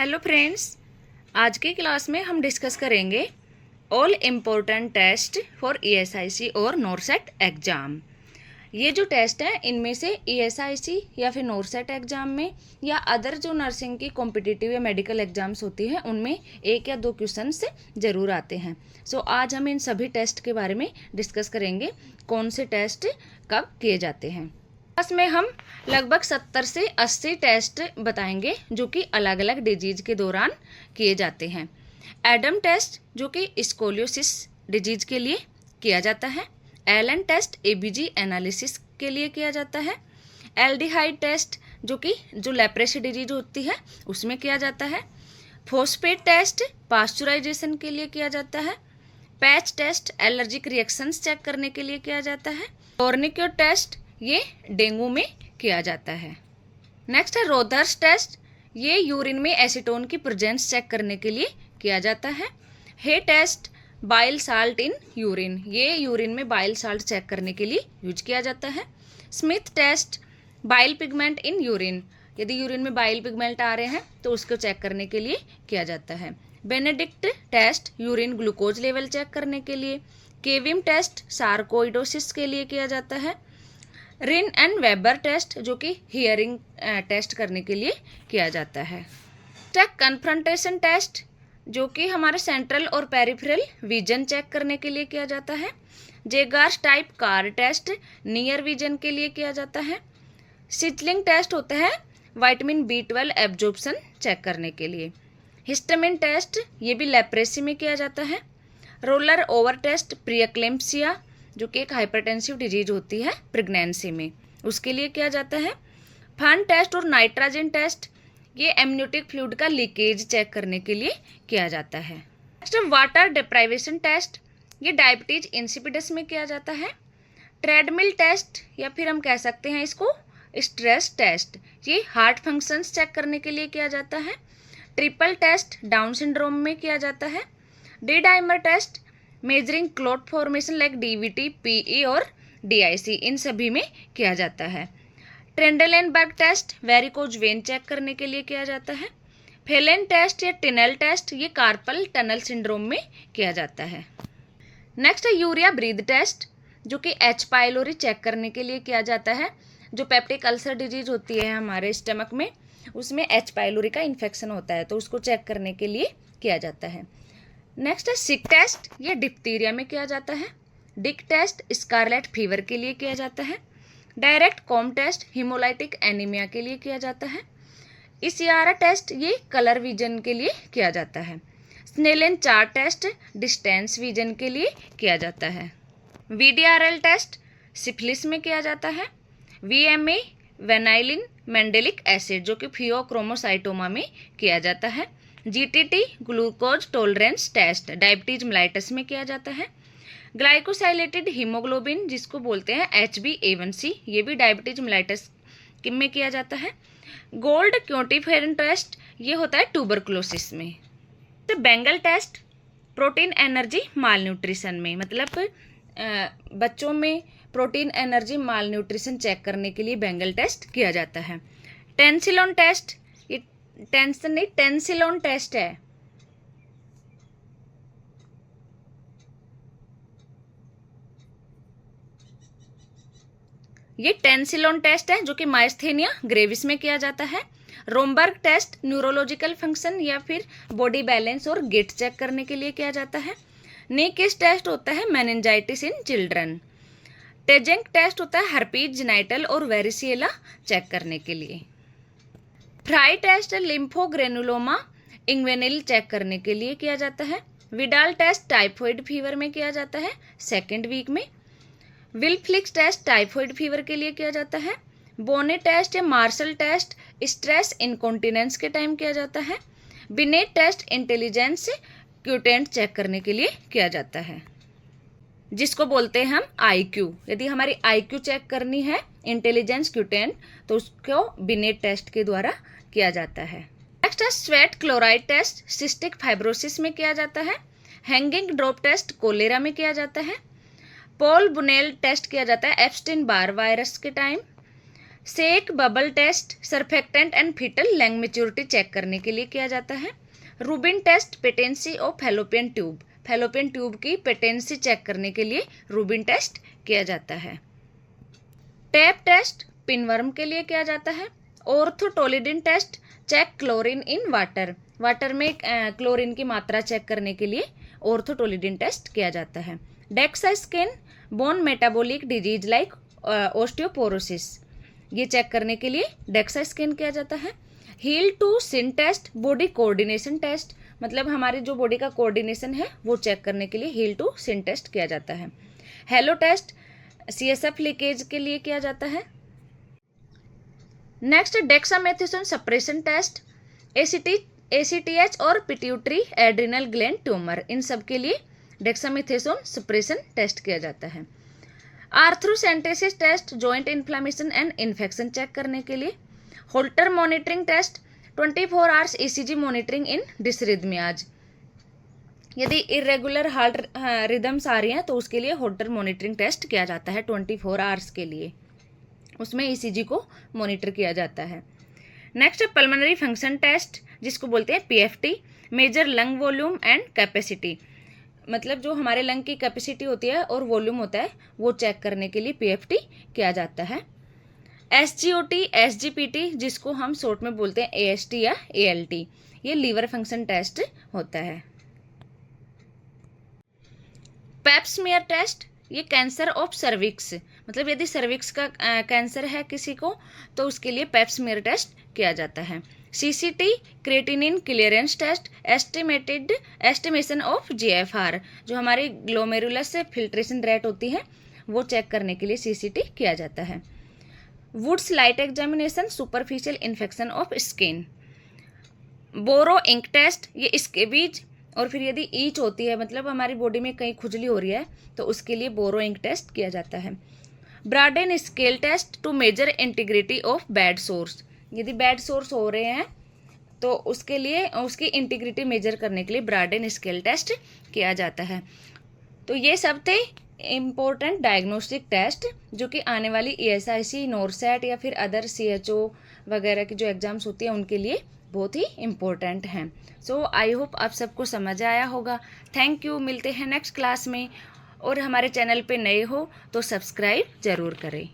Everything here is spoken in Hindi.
हेलो फ्रेंड्स, आज की क्लास में हम डिस्कस करेंगे all important test for ESIC और नोरसेट एग्ज़ाम। ये जो टेस्ट है इनमें से ईएसआईसी या फिर नोरसेट एग्ज़ाम में या अदर जो नर्सिंग की कॉम्पिटिटिव या मेडिकल एग्ज़ाम्स होती हैं उनमें एक या दो क्वेश्चंस ज़रूर आते हैं। सो आज हम इन सभी टेस्ट के बारे में डिस्कस करेंगे, कौन से टेस्ट कब किए जाते हैं। क्लास में हम लगभग 70 से 80 टेस्ट बताएंगे जो कि अलग अलग डिजीज के दौरान किए जाते हैं। एडम टेस्ट जो कि स्कोलियोसिस डिजीज के लिए किया जाता है। एलन टेस्ट एबीजी एनालिसिस के लिए किया जाता है। एल्डिहाइड टेस्ट जो लेप्रेसी डिजीज होती है उसमें किया जाता है। फॉस्फेट टेस्ट पास्चुराइजेशन के लिए किया जाता है। Patch test allergic reactions check करने के लिए किया जाता है। टोर्निक्योट टेस्ट ये डेंगू में किया जाता है। नेक्स्ट है रोदर्स टेस्ट, ये यूरिन में एसीटोन की प्रेजेंस चेक करने के लिए किया जाता है। Hay test bile salt in urine, ये यूरिन में बाइल साल्ट चेक करने के लिए यूज किया जाता है। Smith test bile pigment in urine, यदि यूरिन में बाइल पिगमेंट आ रहे हैं तो उसको चेक करने के लिए किया जाता है। Benedict test urine glucose level check करने के लिए। केविम टेस्ट सार्कोइडोसिस के लिए किया जाता है। रिन एंड वेबर टेस्ट जो कि हियरिंग टेस्ट करने के लिए किया जाता है। टेक कन्फ्रंटेशन टेस्ट जो कि हमारे सेंट्रल और पेरिफेरल विजन चेक करने के लिए किया जाता है। Jaeger's type card test near vision के लिए किया जाता है। सिचलिंग टेस्ट होता है विटामिन B12 एब्जॉर्प्शन चेक करने के लिए। हिस्टामिन टेस्ट ये भी लेप्रेसी में किया जाता है। रोलर ओवर टेस्ट प्रीएक्लेम्पसिया जो कि एक हाइपरटेंसिव डिजीज होती है प्रेगनेंसी में, उसके लिए किया जाता है। फन टेस्ट और नाइट्रोजन टेस्ट ये एमनियोटिक फ्लूइड का लीकेज चेक करने के लिए किया जाता है। नेक्स्ट वाटर डिप्राइवेशन टेस्ट, ये डायबिटीज इंसिपिडस में किया जाता है। ट्रेडमिल टेस्ट या फिर हम कह सकते हैं इसको स्ट्रेस टेस्ट, ये हार्ट फंक्शंस चेक करने के लिए किया जाता है। ट्रिपल टेस्ट डाउन सिंड्रोम में किया जाता है। D dimer test measuring clot formation like DVT, PE और डीआईसी, इन सभी में किया जाता है। Trendelenburg test varicose vein check करने के लिए किया जाता है। फेलेन टेस्ट या टिनल टेस्ट ये कार्पल टनल सिंड्रोम में किया जाता है। नेक्स्ट है यूरिया ब्रीथ टेस्ट जो कि एच पाइलोरी चेक करने के लिए किया जाता है। जो पेप्टिक अल्सर डिजीज होती है हमारे स्टमक में, उसमें एच पाइलोरी का इन्फेक्शन होता है तो उसको चेक करने के लिए किया जाता है। नेक्स्ट है सिक टेस्ट, ये डिप्थीरिया में किया जाता है। डिक टेस्ट स्कारलेट फीवर के लिए किया जाता है। Direct Coombs test haemolytic anaemia के लिए किया जाता है। इसियारा टेस्ट ये कलर विजन के लिए किया जाता है। स्नेलन चार टेस्ट डिस्टेंस विजन के लिए किया जाता है। वीडीआरएल टेस्ट सिफिलिस में किया जाता है। वीएमए वेनाइलिन मेंडेलिक एसिड जो कि फियोक्रोमोसाइटोमा में किया जाता है। GTT glucose tolerance test diabetes mellitus में किया जाता है। ग्लाइकोसाइलेटेड हीमोग्लोबिन जिसको बोलते हैं HbA1c, ये भी डायबिटीज मेलाइटस में किया जाता है। गोल्ड क्योटिफेरन टेस्ट ये होता है ट्यूबरकुलोसिस में। तो बेंगल टेस्ट प्रोटीन एनर्जी माल न्यूट्रिशन में, मतलब बच्चों में प्रोटीन एनर्जी माल न्यूट्रिशन चेक करने के लिए बेंगल टेस्ट किया जाता है। टेंसिलोन टेस्ट ये टेंसिलोन टेस्ट है, ये टेंसिलोन टेस्ट है जो कि माइस्थेनिया ग्रेविस में किया जाता है। रोमबर्ग टेस्ट न्यूरोलॉजिकल फंक्शन या फिर बॉडी बैलेंस और गिट चेक करने के लिए किया जाता है। नेकिस टेस्ट होता है मेनिंजाइटिस इन चिल्ड्रन। टेजेंक टेस्ट होता है हर्पीज जेनाइटल और वेरिसिएला चेक करने के लिए। फ्राई टेस्ट लिम्फोग्रेनुलोमा इंग्वेनिल चेक करने के लिए किया जाता है। विडाल टेस्ट टाइफॉइड फीवर में किया जाता है सेकेंड वीक में। विल्फ्लिक्स टेस्ट टाइफॉइड फीवर के लिए किया जाता है। बोने टेस्ट या मार्शल टेस्ट स्ट्रेस इनकॉन्टिनेंस के टाइम किया जाता है। बिनेट टेस्ट इंटेलिजेंस क्यूटेंट चेक करने के लिए किया जाता है, जिसको बोलते हैं हम IQ। यदि हमारी IQ चेक करनी है इंटेलिजेंस क्यूटेंट तो उसको बिनेट टेस्ट के द्वारा किया जाता है। नेक्स्ट है sweat chloride test cystic fibrosis में किया जाता है। हैंगिंग ड्रॉप टेस्ट कोलेरा में किया जाता है। पॉल बुनेल टेस्ट किया जाता है एप्स्टीन बार वायरस के time. Shake bubble test surfactant and fetal lung maturity check करने के लिए किया जाता है। Rubin test patency of Fallopian tube की पेटेंसी चेक करने के लिए रूबिन टेस्ट किया जाता है। टैप टेस्ट पिनवर्म के लिए किया जाता है। Orthotolidine test check chlorine in water में क्लोरीन की मात्रा चेक करने के लिए ऑर्थोटोलिडिन टेस्ट किया जाता है। DEXA scan bone metabolic disease like osteoporosis, ये चेक करने के लिए डेक्सा स्कैन किया जाता है। Heel to shin test body coordination test, मतलब हमारी जो बॉडी का कोऑर्डिनेशन है वो चेक करने के लिए हील टू सिन टेस्ट किया जाता है। हेलो टेस्ट CSF लीकेज के लिए किया जाता है। Next dexamethasone suppression test ACTH और पिट्यूटरी एड्रिनल ग्लैंड ट्यूमर, इन सब के लिए डेक्सामेथेसोन सप्रेशन टेस्ट किया जाता है। Arthrocentesis test joint inflammation and infection check करने के लिए। Holter monitoring test 24 hours ECG monitoring in dysrhythmias, यदि इरेगुलर हार्ट रिदम्स आ रही हैं तो उसके लिए होल्टर मॉनिटरिंग टेस्ट किया जाता है 24 आवर्स के लिए, उसमें ECG को मॉनिटर किया जाता है। नेक्स्ट पल्मोनरी फंक्शन टेस्ट जिसको बोलते हैं PFT, measure lung volume and capacity, मतलब जो हमारे लंग की कैपेसिटी होती है और वॉल्यूम होता है वो चेक करने के लिए PFT किया जाता है। SGOT SGPT जिसको हम शॉर्ट में बोलते हैं AST या ALT, ये लीवर फंक्शन टेस्ट होता है। पेप्समियर टेस्ट ये कैंसर ऑफ सर्विक्स, मतलब यदि सर्विक्स का कैंसर है किसी को तो उसके लिए पेप्समियर टेस्ट किया जाता है। CCT creatinine clearance test estimation of GFR, जो हमारी ग्लोमेरुलस से फिल्ट्रेशन रेट होती है वो चेक करने के लिए CCT किया जाता है। Wood's light examination superficial infection of skin. Burrow ink test ये स्केबीज और फिर यदि ईच होती है, मतलब हमारी बॉडी में कहीं खुजली हो रही है तो उसके लिए बोरो इंक टेस्ट किया जाता है। Braden scale test to measure integrity of bed sores, यदि बेड सोर्स हो रहे हैं तो उसके लिए उसकी इंटीग्रिटी मेजर करने के लिए ब्राडेन स्केल टेस्ट किया जाता है। तो ये सब थे इम्पोर्टेंट डायग्नोस्टिक टेस्ट जो कि आने वाली ESIC नोरसेट या फिर अदर CHO वगैरह की जो एग्जाम्स होती है उनके लिए बहुत ही इम्पोर्टेंट हैं। सो आई होप आप सबको समझ आया होगा। थैंक यू, मिलते हैं नेक्स्ट क्लास में, और हमारे चैनल पे नए हो तो सब्सक्राइब ज़रूर करें।